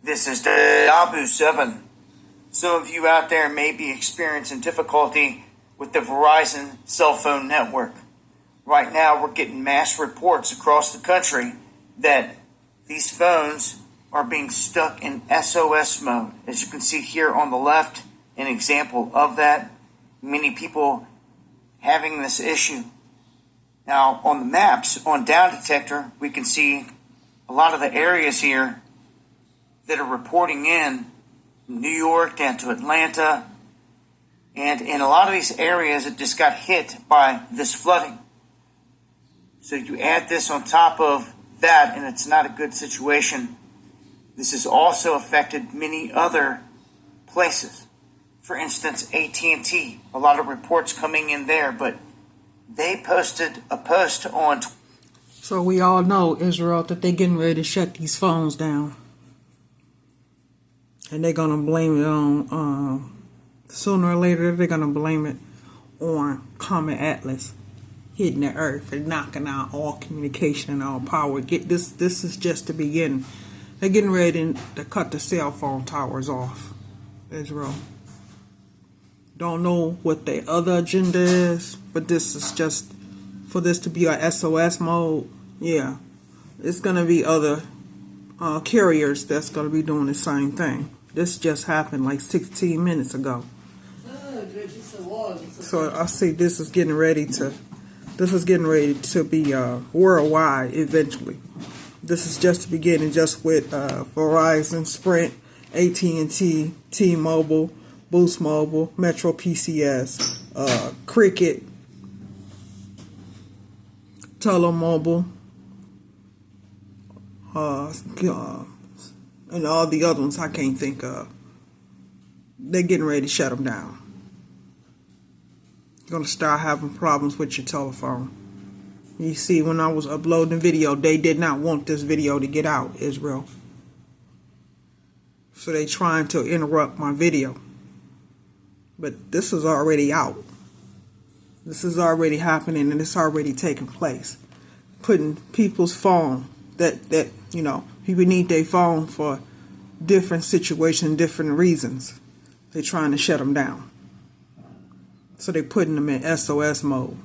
This is Dabu 7. Some of you out there may be experiencing difficulty with the Verizon cell phone network. Right now, we're getting mass reports across the country that these phones are being stuck in SOS mode. As you can see here on the left, an example of that. Many people having this issue. Now, on the maps, on Down Detector, we can see a lot of the areas here that are reporting in New York down to Atlanta. And in a lot of these areas, it just got hit by this flooding. So you add this on top of that, and it's not a good situation. This has also affected many other places. For instance, AT&T, a lot of reports coming in there, but they posted a post on. So we all know, Israel, that they're getting ready to shut these phones down. And they're going to blame it on, sooner or later, they're going to blame it on Comet Atlas hitting the earth and knocking out all communication and all power. This is just the beginning. They're getting ready to cut the cell phone towers off, Israel. Don't know what their other agenda is, but this is just for this to be a SOS mode. Yeah, it's going to be other carriers that's going to be doing the same thing. This just happened like 16 minutes ago. So I see this is getting ready to be worldwide eventually. This is just the beginning, just with Verizon, Sprint, AT&T, T-Mobile, Boost Mobile, Metro PCS, Cricket, Telemobile, and all the other ones I can't think of. They're getting ready to shut them down. You're going to start having problems with your telephone. You see, when I was uploading video, they did not want this video to get out, Israel. So they trying to interrupt my video. But this is already out. This is already happening, and it's already taking place. Putting people's phone that people need their phone for different situations, different reasons. They're trying to shut them down. So they're putting them in SOS mode.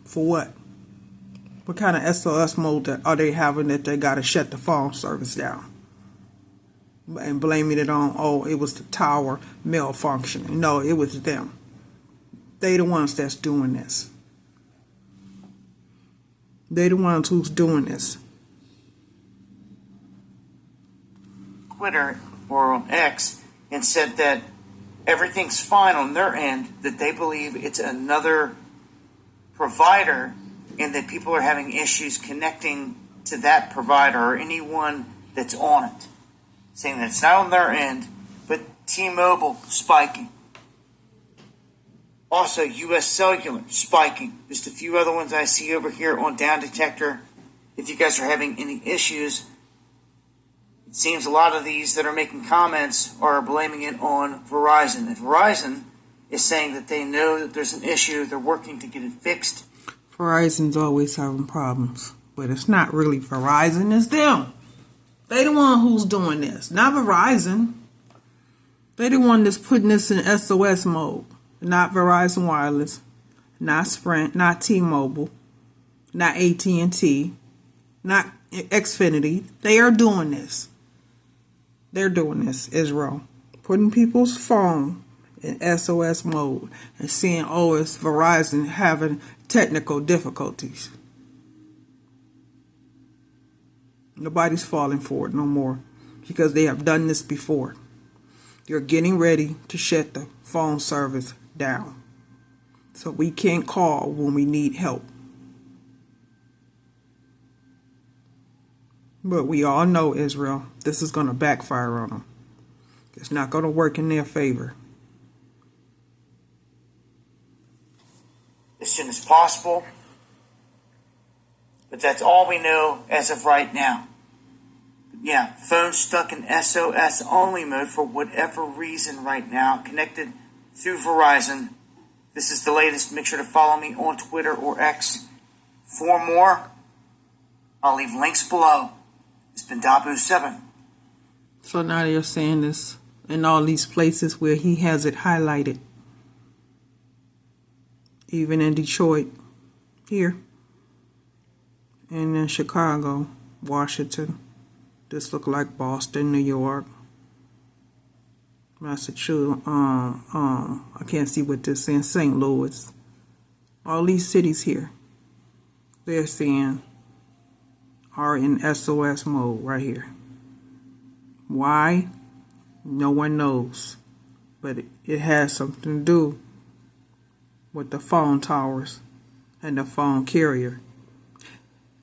For what? What kind of SOS mode are they having that they got to shut the phone service down? And blaming it on, it was the tower malfunctioning. No, it was them. They the ones that's doing this. They the ones who's doing this. Twitter or on X and said that everything's fine on their end, that they believe it's another provider and that people are having issues connecting to that provider or anyone that's on it. Saying that it's not on their end, but T-Mobile spiking. Also, U.S. Cellular spiking. Just a few other ones I see over here on Down Detector. If you guys are having any issues, it seems a lot of these that are making comments are blaming it on Verizon. And Verizon is saying that they know that there's an issue. They're working to get it fixed. Verizon's always having problems. But it's not really Verizon, it's them. They the one who's doing this. Not Verizon. They the one that's putting this in SOS mode. Not Verizon Wireless. Not Sprint. Not T-Mobile. Not AT&T. Not Xfinity. They are doing this. They're doing this, Israel. Putting people's phone in SOS mode and seeing, it's Verizon having technical difficulties. Nobody's falling for it no more because they have done this before. You're getting ready to shut the phone service down. So we can't call when we need help. But we all know, Israel, this is going to backfire on them. It's not going to work in their favor. As soon as possible. But that's all we know as of right now. Yeah, phones stuck in SOS only mode for whatever reason right now, connected through Verizon. This is the latest. Make sure to follow me on Twitter or X for more. I'll leave links below. It's been Dabu 7. So now they're saying this in all these places where he has it highlighted. Even in Detroit, here, and in Chicago, Washington. This look like Boston, New York, Massachusetts. I can't see what this is in St. Louis. All these cities here, they're saying are in SOS mode right here. Why? No one knows, but it has something to do with the phone towers and the phone carrier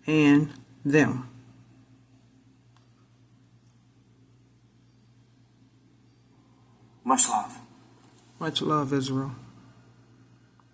and them. Much love. Much love, Israel.